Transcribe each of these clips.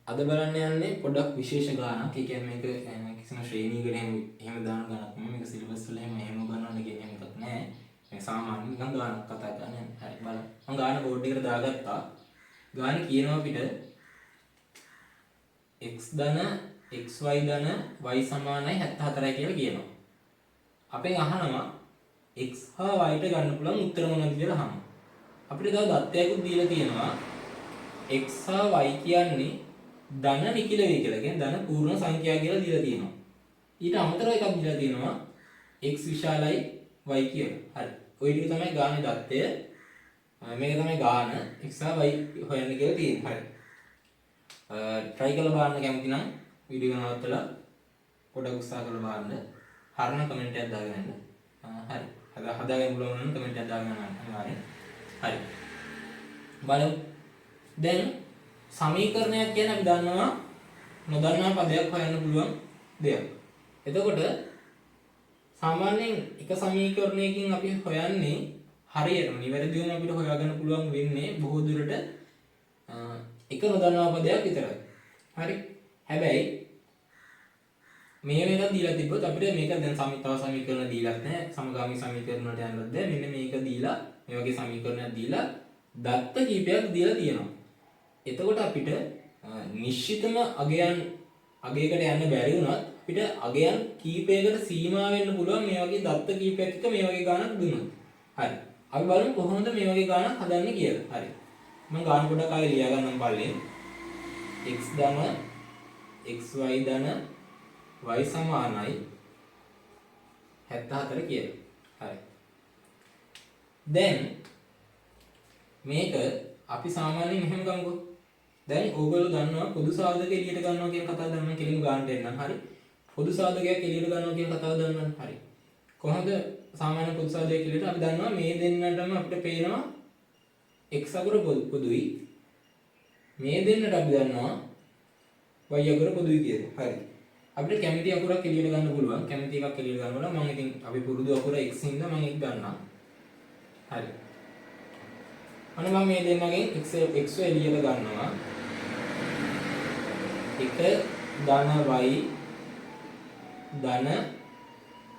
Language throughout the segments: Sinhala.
අද බලන්න යන්නේ පොඩක් විශේෂ ගානක්. ඒ කියන්නේ මේක කිසිම ශ්‍රේණියකට එහෙම දාන ගානක් නෙමෙයි. මේක සිලබස් වල එහෙම ගන්නවන්න කියන එකක් නෑ. මේ සාමාන්‍ය නිකන් ගානක් කතා කරන්නේ. හරි බලන්න. මම ගාන බෝඩ් එකට දාගත්තා. ගානේ කියනවා අපිට x ධන xy ධන y සමානයි 74යි කියලා කියනවා. අපෙන් අහනවා x හා y ට ගන්න පුළුවන් උත්තර මොනවද කියලා අහනවා. අපිට තව දත්තයක්ත් දීලා තියෙනවා. x හා y කියන්නේ ධන නිකිල වේ කියලා. කියන්නේ ධන පූර්ණ සංඛ්‍යා කියලා දීලා තියෙනවා. ඊට අමතරව එකක් දීලා තියෙනවා x විශාලයි y කියලා. හරි. ওই ටික තමයි ගානේ දත්තය. මේක තමයි ගාන x හා y හොයන්න කියලා තියෙන්නේ. හරි. try කරලා බලන්න කැමති නම් වීඩියෝ එක නවත්තලා පොඩක් උත්සාහ කරලා බලන්න. හරින කමෙන්ට් එකක් දාගෙන යන්න. හරි. හදාගන්න පුළුවන් නම් කමෙන්ට් එකක් දාගෙන යන්න. හරි. බලමු. දැන් සමීකරණයක් කියන්නේ අපි දන්නවා නොදන්නා පදයක් හොයන්න පුළුවන් දෙයක්. එතකොට සාමාන්‍යයෙන් එක සමීකරණයකින් අපි හොයන්නේ හරියටම නිවැරදිවම අපිට හොයාගන්න පුළුවන් වෙන්නේ බොහෝ දුරට එක නොදන්නා පදයක් විතරයි. හරි. හැබැයි මේ මේක දීලා තිබ්බොත් අපිට මේක දැන් තව සමීකරණ දීලත් නැහැ. සමගාමී සමීකරණ වලට යන්නත් බැහැ. මෙන්න මේක දීලා මේ වගේ සමීකරණයක් දීලා දත්ත කීපයක් දීලා තියෙනවා. එතකොට අපිට නිශ්චිතම අගයකට යන්න බැරි වුණත් අපිට අගයන් කීපයකට සීමා වෙන්න පුළුවන් මේ වගේ දත්ත කීපයක් එක මේ වගේ ගානක් දුන්නොත්. හරි. අපි බලමු කොහොමද මේ වගේ ගානක් හදන්නේ කියලා. හරි. මම ගාන පොඩක් ආයෙ ලියා ගන්නම් පල්ලෙන්. x ධන xy ධන y සමානයි 74 කියලා. හරි. දැන් මේක අපි සාමාන්‍යයෙන් මෙහෙම ගමුකෝ. දැන් ඕගොල්ලෝ දන්නවා පොදු සාධක එළියට ගන්නවා කියන කතාව දන්නවා කෙලින්ම ගන්නට එන්නම්. හරි. පොදු සාධකයක් එළියට ගන්නවා කියන කතාව දන්නවනේ. හරි. කොහොමද සාමාන්‍ය පොදු සාධකයක් එළියට අපි දන්නවා මේ දෙන්නටම අපිට පේනවා x අකුර පොදුයි. මේ දෙන්නට අපි දන්නවා y අකුර පොදුයි කියලා. හරි. අපිට කැමති අකුරක් එළියට ගන්න පුළුවන්. කැමති එකක් එළියට ගන්න ඕන. මම ඉතින් අපි පුරුදු අකුර x හින්දා මම ඒක ගන්නවා. හරි. අනේ මම මේ දෙන්නගෙන් x එළියට ගන්නවා. 1 ධන y ධන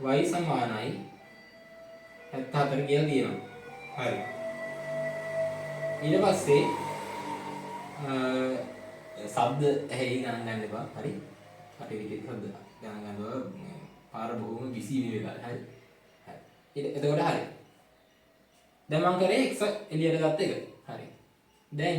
y සමානයි 74 කියලා තියෙනවා. හරි. ඊට පස්සේ ශබ්ද ඇහි ගණන් ගන්න එපා. හරි. අපේ විදිහට ශබ්ද ගණන් ගන්නවා. පාර බොහොම බිසි වෙලා. හරි. හරි. එතකොට හරි. දැන් මම කරේ x එළියට ගත්ත එක. හරි. දැන්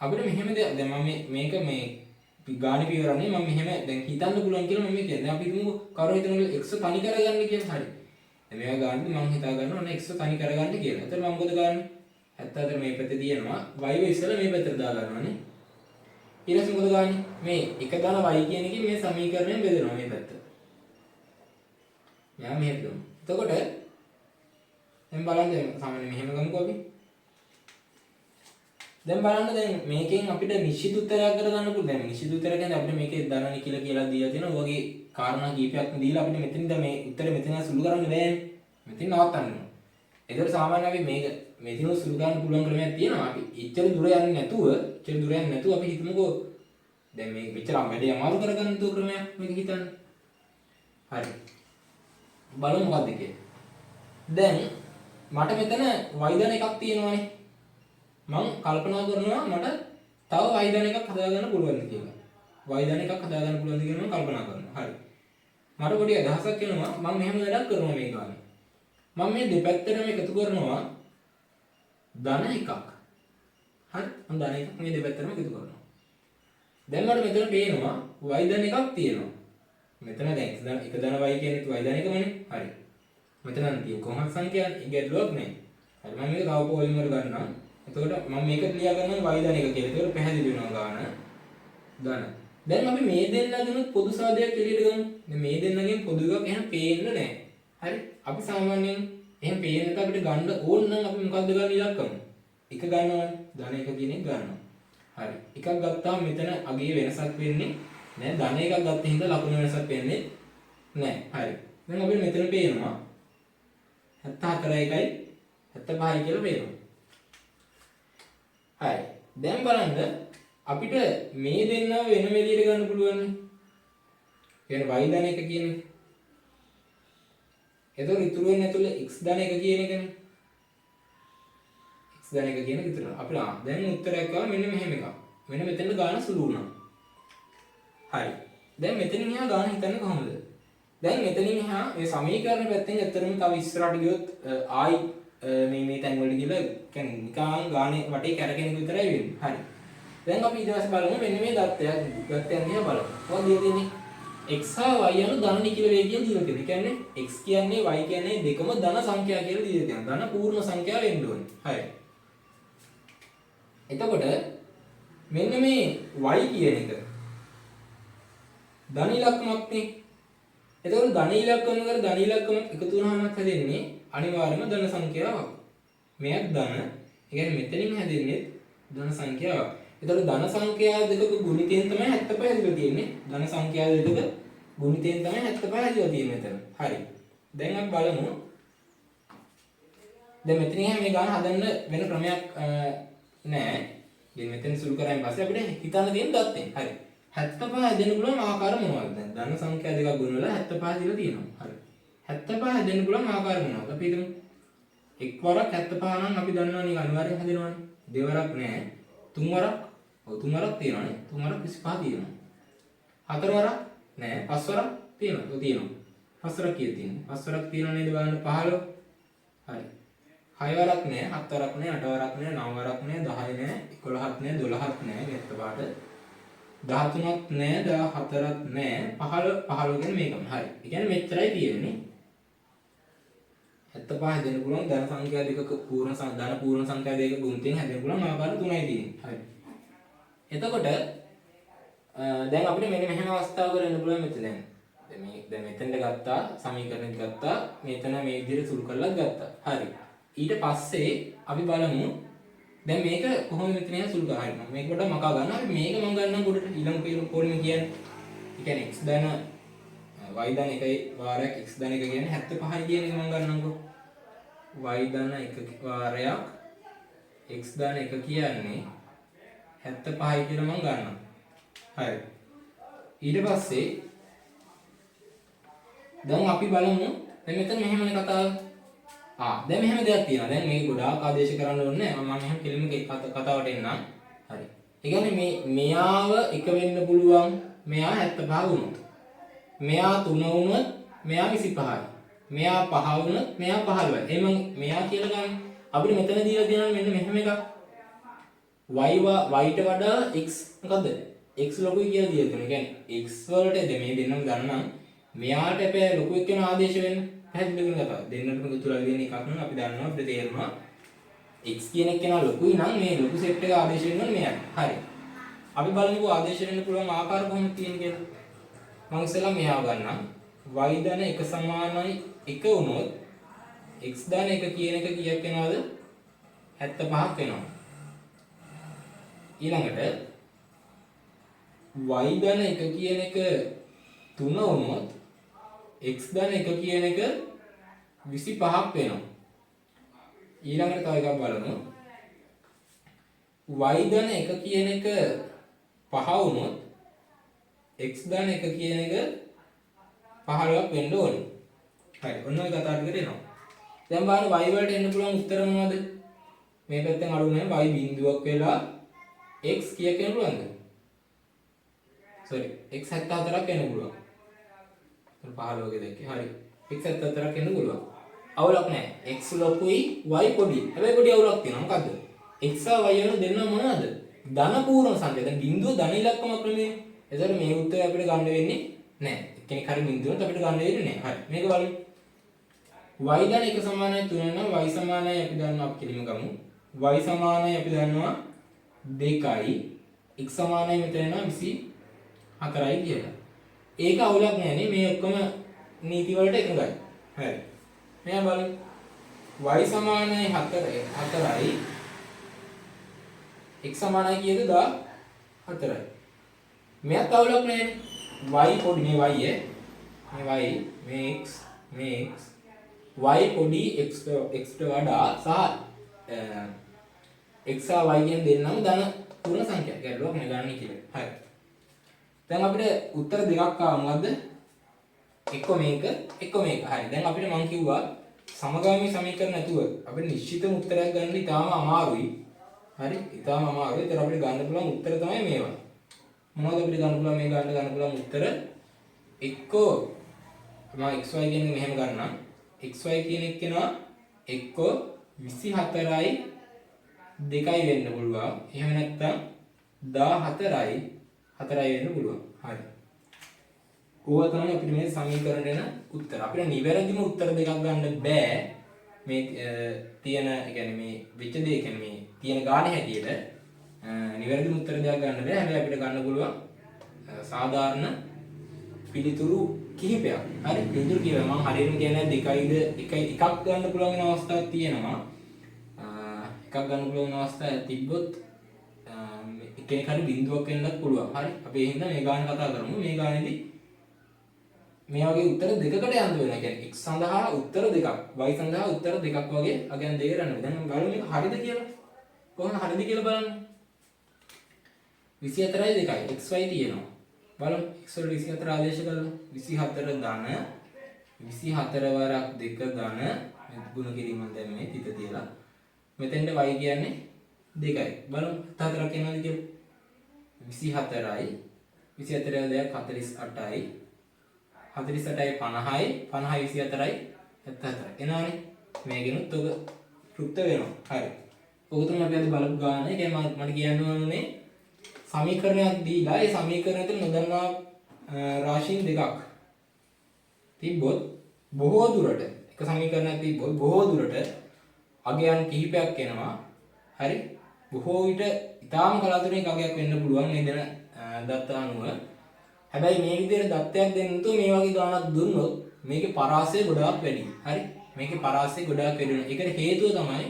අපිට මෙහෙම දෙයක් දැන් මම මේක මේ ගාණි පියවරන්නේ මම මෙහෙම දැන් හිතන්න පුළුවන් කියලා මම කියන්නේ. අපි හිතමු කවුරු හිතනවලු x තනි කරගන්න කියලා. හරි. දැන් මේවා ගාණි මම හිතා ගන්නවා ඔන්න x තනි කරගන්න කියලා. එතකොට මම මොකද ගන්නේ? 74 මේ පැත්තේ තියෙනවා. y ඉස්සෙල්ලා මේ පැත්තට දා ගන්නවානේ. ඊට පස්සේ මොකද ගන්නේ? මේ එක ධන y කියන එකෙන් මේ සමීකරණය බෙදෙනවා මේ පැත්ත. යා මෙහෙම දුන්න. එතකොට දැන් බලන්න සාමාන්‍යයෙන් මෙහෙම ගමුකෝ අපි. දැන් බලන්න දැන් මේකෙන් අපිට නිශ්චිත උත්තරයක් කරගන්න පුළුවන්. දැන් නිශ්චිත උත්තර කියන්නේ අපිට මේකේ ධන නිකිල කියලා දීලා තියෙනවා. ඔයගේ කාරණා කීපයක්ම දීලා අපිට මෙතනින්ද මේ උත්තරෙ මෙතන සුළු කරන්න බෑනේ. මෙතන නවත්තන්න ඕන. ඒතර සාමාන්‍යයෙන් අපි මේක මෙතන සුළු ගන්න පුළුවන් ක්‍රමයක් තියෙනවා. අපි එච්චර දුර යන්නේ නැතුව අපි හිතමුකෝ දැන් මේක මෙච්චර වැඩි අමාරු කරගන්න තු ක්‍රමයක් මේක හිතන්න. හරි. බලමු මොකක්ද කියලා. දැන් මට මෙතන y ධන එකක් තියෙනවානේ. මම කල්පනා කරනවා මට තව y ධන එකක් හදාගන්න පුළුවන්ද කියලා. y ධන එකක් හදාගන්න පුළුවන්ද කියලා මම කල්පනා කරනවා. හරි. මට පොඩි අදහසක් එනවා මම මෙහෙම වැඩක් කරනවා මේ ගානේ. මම මේ දෙපැත්තටම එකතු කරනවා ධන එකක්. හරි. මම ධන එකක් මේ දෙපැත්තටම එකතු කරනවා. දැන් මට මෙතන පේනවා y ධන එකක් තියෙනවා. මෙතන දැන් x ධන එක ධන y කියන්නේ y ධන එකමනේ. හරි. මෙතන තියෙන කොහොමද සංඛ්‍යාවක් ගැටලුවක් නෑ. හරි මම මේක තව පොලින් වල ගන්නවා. එතකොට මම මේක ලියා ගන්නවා y ධන එක කියලා. එතකොට පැහැදිලි වෙනවා ගාන ධන. දැන් අපි මේ දෙන්නගෙනුත් පොදු සාධකයක් එළියට ගමු. දැන් මේ දෙන්නගෙන් පොදු එකක් එහෙම පේන්නේ නෑ. හරි. අපි සාමාන්‍යයෙන් එහෙම පේන එක අපිට ගන්න ඕන නම් අපි මොකද්ද ගන්න ඉලක්කම? එක ගන්නවනේ. ධන එක කියන එක ගන්නවා. හරි. එකක් ගත්තාම මෙතන අගේ වෙනසක් වෙන්නේ නෑ. ධන එකක් ගත්ත හින්දා ලකුණු වෙනසක් වෙන්නේ නෑ. හරි. දැන් අපිට මෙතන පේනවා 74යි 75යි කියලා පේනවා. හරි. දැන් බලන්න අපිට මේ දෙන්නව වෙන විදිහට ගන්න පුළුවන් නේ. කියන්නේ y ධන 1 කියන එක. එතකොට ඉතුරු වෙන්නේ ඇතුළේ x ධන 1 කියන එකනේ. x ධන 1 කියන එක ඉතුරු වෙනවා. අපිට දැන් උත්තරයක් ආවා මෙන්න මෙහෙම එකක්. මෙන්න මෙතෙන්ට ගාන සුළු වුණා. හරි. දැන් මෙතනින් එහා ගාන හිතන්නේ කොහොමද? දැන් මෙතනින් එහා මේ සමීකරණ පැත්තෙන් ඇත්තටම තව ඉස්සරහට ගියොත් ආයි මේ තැන් වලට ගිහලා කියන්නේ නිකන් ගානේ වටේ කැරකෙන එක විතරයි වෙන්නේ. හරි. දැන් අපි ඊට පස්සේ බලමු මෙන්න මේ දත්තයන් දිහා බලමු. මොකක්ද දෙන්නේ? x හා y යන ධන නිකිල වේගයෙන් දීලා තියෙනවා. කියන්නේ x කියන්නේ y කියන්නේ දෙකම ධන සංඛ්‍යා කියලා දීලා තියෙනවා. ධන පූර්ණ සංඛ්‍යා වෙන්න ඕනේ. හරි. එතකොට මෙන්න මේ y කියන එක ධන ඉලක්කමක් නේ. එතකොට ධන ඉලක්කම කර ධන ඉලක්කම එකතු වුණාම හැදෙන්නේ අනිවාර්යයෙන්ම ධන සංඛ්‍යාවක්. මෙයක් ධන. ඒ කියන්නේ මෙතනින් හැදෙන්නේ ධන සංඛ්‍යාවක්. එතකොට ධන සංඛ්‍යා දෙකක ගුණිතයෙන් තමයි 75 හැදිලා තියෙන්නේ. ධන සංඛ්‍යා දෙකක ගුණිතයෙන් තමයි 75 හැදිලා තියෙන්නේ මෙතන. හරි. දැන් අපි බලමු. දැන් මෙතනින් මේ ගාන හදන්න වෙන ක්‍රමයක් නැහැ. දැන් මෙතන සුළු කරායින් පස්සේ අපිට හිතන්න තියෙන දත්තෙන්. හරි. 75 හැදෙන්න පුළුවන් ආකාර මොනවද? දැන් ධන සංඛ්‍යා දෙකක් ගුණ වෙලා 75 දීලා තියෙනවා. හරි. 75 හැදෙන්න පුළුවන් ආකාර මොනවද? අපි හිතමු. එක් වරක් 75 නම් අපි දන්නවනේ අනිවාර්යෙන් හැදෙනවනේ. දෙවරක් නෑ. තුන් වරක්. ඔව් තුන් වරක් තියෙනවානේ. තුන් වරක් 25 තියෙනවා. හතර වරක් නෑ. පස් වරක් තියෙනවා. ඔව් තියෙනවා. පස් වරක් කීයද තියෙන්නේ? පස් වරක් තියෙනවා නේද බලන්න 15. හරි. 6 වරක් නෑ. 7 වරක් නෑ. 8 වරක් නෑ. 9 වරක් නෑ. 10 නෑ. 11ක් නෑ. 12ක් නෑ. මෙත්ත පාට 13ක් නෑ. 14ක් නෑ. 15 කියන්නේ මේකම. හරි. ඒ කියන්නේ මෙච්චරයි තියෙන්නේ. 75 හැදෙන්න පුළුවන් ධන සංඛ්‍යා දෙකක ධන පූර්ණ සංඛ්‍යා දෙකක ගුණිතෙන් හැදෙන්න පුළුවන් ආකාර තුනයි තියෙන්නේ. හරි. එතකොට දැන් අපිට මෙන්න මෙහෙම අවස්ථාවක වෙන්න පුළුවන් මෙතන දැන්. දැන් මෙතෙන්ට ගත්තා සමීකරණෙත් ගත්තා මෙතන මේ විදිහට සුළු කරලා ගත්තා. හරි. ඊට පස්සේ අපි බලමු දැන් මේක කොහොමද මෙතන යන සුළු කරා. හරි. මේක කොට මකා ගන්න. අපි මේක මම ගන්නම් කොට ඊළඟ පොඩිම කියන්නේ. ඒ කියන්නේ x ධන y ධන 1 වාරයක් x ධන 1 කියන්නේ 75යි කියන එක මම ගන්නම්කෝ. y ධන 1 වාරයක් x ධන 1 කියන්නේ 75යි කියලා මම ගන්නවා. හරි. ඊට පස්සේ දැන් අපි බලමු දැන් මෙතන මෙහෙමනේ කතාව. දැන් මෙහෙම දෙයක් තියෙනවා. දැන් මේක ගොඩාක් ආදේශ කරන්න ඕනේ නැහැ. මම මෙහෙම කෙලින්ම කතාවට එන්නම්. හරි. ඒ කියන්නේ මෙයාව එක වෙන්න පුළුවන්. මෙයා 75 වුණොත්. මෙයා 3 වුණොත් මෙයා 25යි. මෙයා 5 වුණොත් මෙයා 15යි. එහෙනම් මෙයා කියලා ගන්න. අපිට මෙතන දීලා තියෙනවා මෙන්න මෙහෙම එකක්. y ට වඩා x මොකද්ද? x ලොකුයි කියලා දීලා තියෙනවා. කියන්නේ x වලට මේ දෙන්නම ගන්නම්. මෙයාට අපේ ලොකු එක්කන ආදේශ වෙන්න. පැහැදිලි වෙන කතාව. දෙන්නටම තුලා දෙන එකක් නම් අපි දන්නවා අපිට තේරෙනවා. x කියන එක කෙනා ලොකුයි නම් මේ ලොකු සෙට් එක ආදේශ වෙන්න ඕනේ මෙයාට. හරි. අපි බලමුකෝ ආදේශ වෙන්න පුළුවන් ආකාර කොහොමද තියෙන්නේ කියලා. මම ඉස්සෙල්ලා මෙහාව ගන්නම්. y ධන 1 සමානයි 1 වුණොත් x ධන 1 කියන එක කීයක් වෙනවද? 75ක් වෙනවා. ඊළඟට y ධන 1 කියන එක 3 වුණොත් x ධන 1 කියන එක 25ක් වෙනවා. ඊළඟට තව එකක් බලමු. y ධන 1 කියන එක 5 වුණොත් x ධන 1 කියන එක 15ක් වෙන්න ඕනේ. හරි. ඔන්න ඔය කතාව ටිකට එනවා. දැන් බලන්න y වලට එන්න පුළුවන් උත්තර මොනවද? මේ පැත්තෙන් අඩු නැහැ y බිඳුවක් වෙලා x කීයක් වෙන්න පුළුවන්ද? sorry x 74ක් වෙන්න පුළුවන්. 15 වගේ දැක්කේ. හරි. x 74ක් වෙන්න පුළුවන්. අවුලක් නැහැ. x ලොකුයි y පොඩි. හැබැයි පොඩි අවුලක් තියෙනවා. මොකද්ද? x සහ y වෙන දෙන්න මොනවද? ධන පූර්ණ සංඛ්‍යා. දැන් බිඳුව ධන ඉලක්කමක් නෙමෙයි. එතකොට මේ උත්තරය අපිට ගන්න වෙන්නේ නැහැ. කෙනෙක් හරි බිඳුවකට අපිට ගන්න වෙන්නේ නැහැ. හරි. මේක බලමු. y ධන 1 සමානයි 3 නම් y සමානයි අපි දන්නවා අපි කෙලිම ගමු. y සමානයි අපි දන්නවා 2යි. x සමානයි මෙතන එනවා 24යි කියලා. ඒක අවුලක් නෑ නේ. මේ ඔක්කොම නීති වලට එකගයි. හරි. මෙයා බලමු. y සමානයි 4යි. x සමානයි කීයද? 14යි. මෙයාත් අවුලක් නෑනේ. y පොඩි මේ y මේ y මේ x මේ x y පොඩි x ට වඩා සහ x සහ y කියන දෙන්නම ධන පූර්ණ සංඛ්‍යා. ගැටලුවක් නේ ගන්න කියලා. හරි. දැන් අපිට උත්තර දෙකක් ආවා මොකද්ද? එක්ක මේක එක්ක මේක. හරි. දැන් අපිට මම කිව්වා සමගාමී සමීකරණ නැතුව අපිට නිශ්චිත උත්තරයක් ගන්න ඉතාම අමාරුයි. හරි. ඉතාම අමාරුයි. ඒතර අපිට ගන්න පුළුවන් උත්තර තමයි මේවා. මොනවද අපිට ගන්න පුළුවන් මේ ගන්න පුළුවන් උත්තර? එක්කෝ මම xy කියන්නේ මෙහෙම ගන්නම්. xy කියන එක කෙනා එක්කෝ 24යි 2යි වෙන්න පුළුවන්. එහෙම නැත්නම් 14යි 4යි වෙන්න පුළුවන්. හරි. ඕවා තමයි අපිට මේ සමීකරණේන උත්තර. අපිට නිවැරදිම උත්තර දෙකක් ගන්න බෑ. මේ තියෙන يعني මේ විච දෙය කියන්නේ මේ තියෙන ගාන හැටියට නිවැරදිම උත්තර දෙකක් ගන්න බෑ. හැබැයි අපිට ගන්න පුළුවන් සාධාරණ පිළිතුරු කිහිපයක්. හරි. පිළිතුරු කියව මම හරියටම කියන්නේ දෙකයිද එකක් ගන්න පුළුවන් වෙන අවස්ථාවක් තියෙනවා. එකක් ගන්න පුළුවන් අවස්ථාවක් තිබ්බොත් එකෙන් හරි බිඳුවක් වෙන්නත් පුළුවන්. හරි. අපි එහෙනම් මේ ගාන කතා කරමු. මේ ගානේදී මේ වගේ උත්තර දෙකකට යන්න වෙනවා. කියන්නේ x සඳහා උත්තර දෙකක්, y සඳහා උත්තර දෙකක් වගේ අගයන් දෙක ගන්න. දැන් මම බලමු මේක හරිද කියලා. කොහොමද හරිද කියලා බලන්න. 24යි 2යි xy තියෙනවා. බලමු x වල 24 ආදේශ කරලා 24 ධන 24 වරක් 2 ධන ගුණ කිරීමෙන් දැන් මේ තිත තියලා මෙතෙන්ට y කියන්නේ 2යි. බලමු 4ක් එනවාද කියලා. 24යි 24 දෙයක් 48යි 48යි 50යි 50යි 24යි 74යි එනවනේ. මේකෙනුත් ඔක තෘප්ත වෙනවා. හරි. ඔක තමයි අපි අද බලපු ගාන. ඒ කියන්නේ මට කියන්න ඕනේ සමීකරණයක් දීලා ඒ සමීකරණය තුළ නොදන්නා රාශීන් දෙකක් තිබ්බොත් බොහෝ දුරට එක සමීකරණයක් තිබ්බොත් බොහෝ දුරට අගයන් කිහිපයක් එනවා. හරි. බොහෝ විට ඊටාම කලාතුරකින් අගයක් වෙන්න පුළුවන් මේ දෙන දත්ත අනුව. හැබැයි මේ විදිහට දත්තයක් දෙන්න තු මේ වගේ ගානක් දුන්නොත් මේකේ පරාසය ගොඩාක් වැඩි. හරි. මේකේ පරාසය ගොඩාක් වැඩි වෙනවා. ඒකට හේතුව තමයි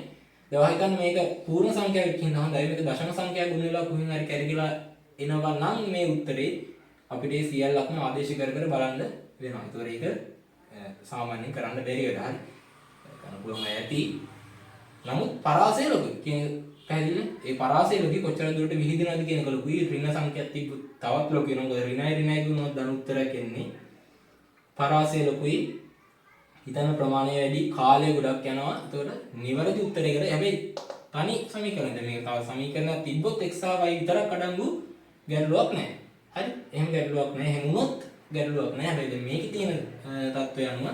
දැන් හිතන්න මේක පූර්ණ සංඛ්‍යාවක් කියන හොඳයි. මේක දශම සංඛ්‍යාවක් ගුණ වෙලා කොහෙන් හරි කැරකිලා එනවා නම් මේ උත්තරේ අපිට ඒ සියල්ලක්ම ආදේශ කර කර බලන්න වෙනවා. ඒතකොට ඒක සාමාන්‍යයෙන් කරන්න බැරි වැඩ. හරි. කරන්න පුළුවන් ඇති. නමුත් පරාසය ලොකුයි. කියන්නේ පැහැදිලිද? ඒ පරාසය ලොකි කොච්චර දුරට විහිදෙනවද කියන එක ලොකුයි. ඍණ සංඛ්‍යාවක් තිබ්බොත් තවත් ලොකු වෙනවා. මොකද ඍණයි දුන්නොත් ධන උත්තරයක් එන්නේ. පරාසය ලොකුයි. හිතන ප්‍රමාණය වැඩි, කාලය ගොඩක් යනවා. ඒතකොට නිවැරදි උත්තරයකට හැබැයි තනි සමීකරණ දැන් මේක තව සමීකරණයක් තිබ්බොත් x සහ y විතරක් අඩංගු ගැටලුවක් නැහැ. හරි? එහෙම ගැටලුවක් නැහැ. එහෙම වුණොත් ගැටලුවක් නැහැ. හැබැයි දැන් මේකේ තියෙන තත්ත්වය අනුව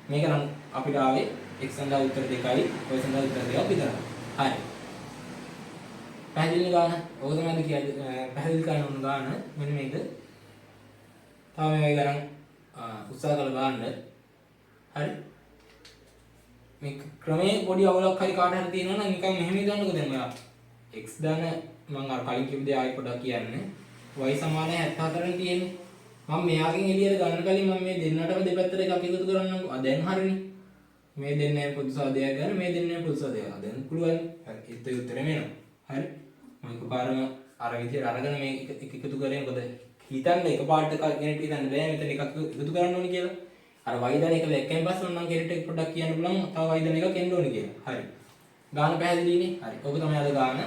මේක නම් අපිට ආවේ x සඳහා උත්තර 2යි, y සඳහා උත්තර 2ක් විතරයි. හරි. පැහැදිලි ගාන. ඔක තමයි කියන්නේ පැහැදිලි කරන උන් ගාන මෙන්න මේක. තව මේ ගණන් උත්සාහ කරලා බලන්න. හරි. මේ ක්‍රමයේ පොඩි අවුලක් හරි කාට හරි තියෙනවා නම් නිකන් මෙහෙම ඉදන්නකෝ. දැන් ඔයා x දාන මම අර කලින් කිව්ව දේ ආයෙ පොඩ්ඩක් කියන්නේ. y සමානයි 74 නේ තියෙන්නේ. මම මෙයාගෙන් එළියට ගන්න කලින් මම මේ දෙන්නටම දෙපැත්තට එකක් එකතු කරන්නම්කෝ. දැන් හරිනේ. මේ දෙන්නේ පොදු සාදයක් ගන්න, මේ දෙන්නේ පොදු සාදයක්. දැන් පුළුවන්. හරි. ඒත් ඒ උත්තරේ මෙනවා. හරි. මම එකපාරම අර විදියට අරගෙන මේ එකතු කරේ. මොකද හිතන්න එකපාරට කෙනෙක්ට හිතන්න බෑ මෙතන එකක් එකතු කරන්න ඕනේ කියලා. අර y දන එක දැක්කෙන් පස්සේ නම් කෙනෙක්ට පොඩ්ඩක් කියන්න පුළුවන් තව y දන එකක් එන්න ඕනේ කියලා. හරි. ගාන පැහැදිලිනේ. හරි. ඔක තමයි අද ගාන.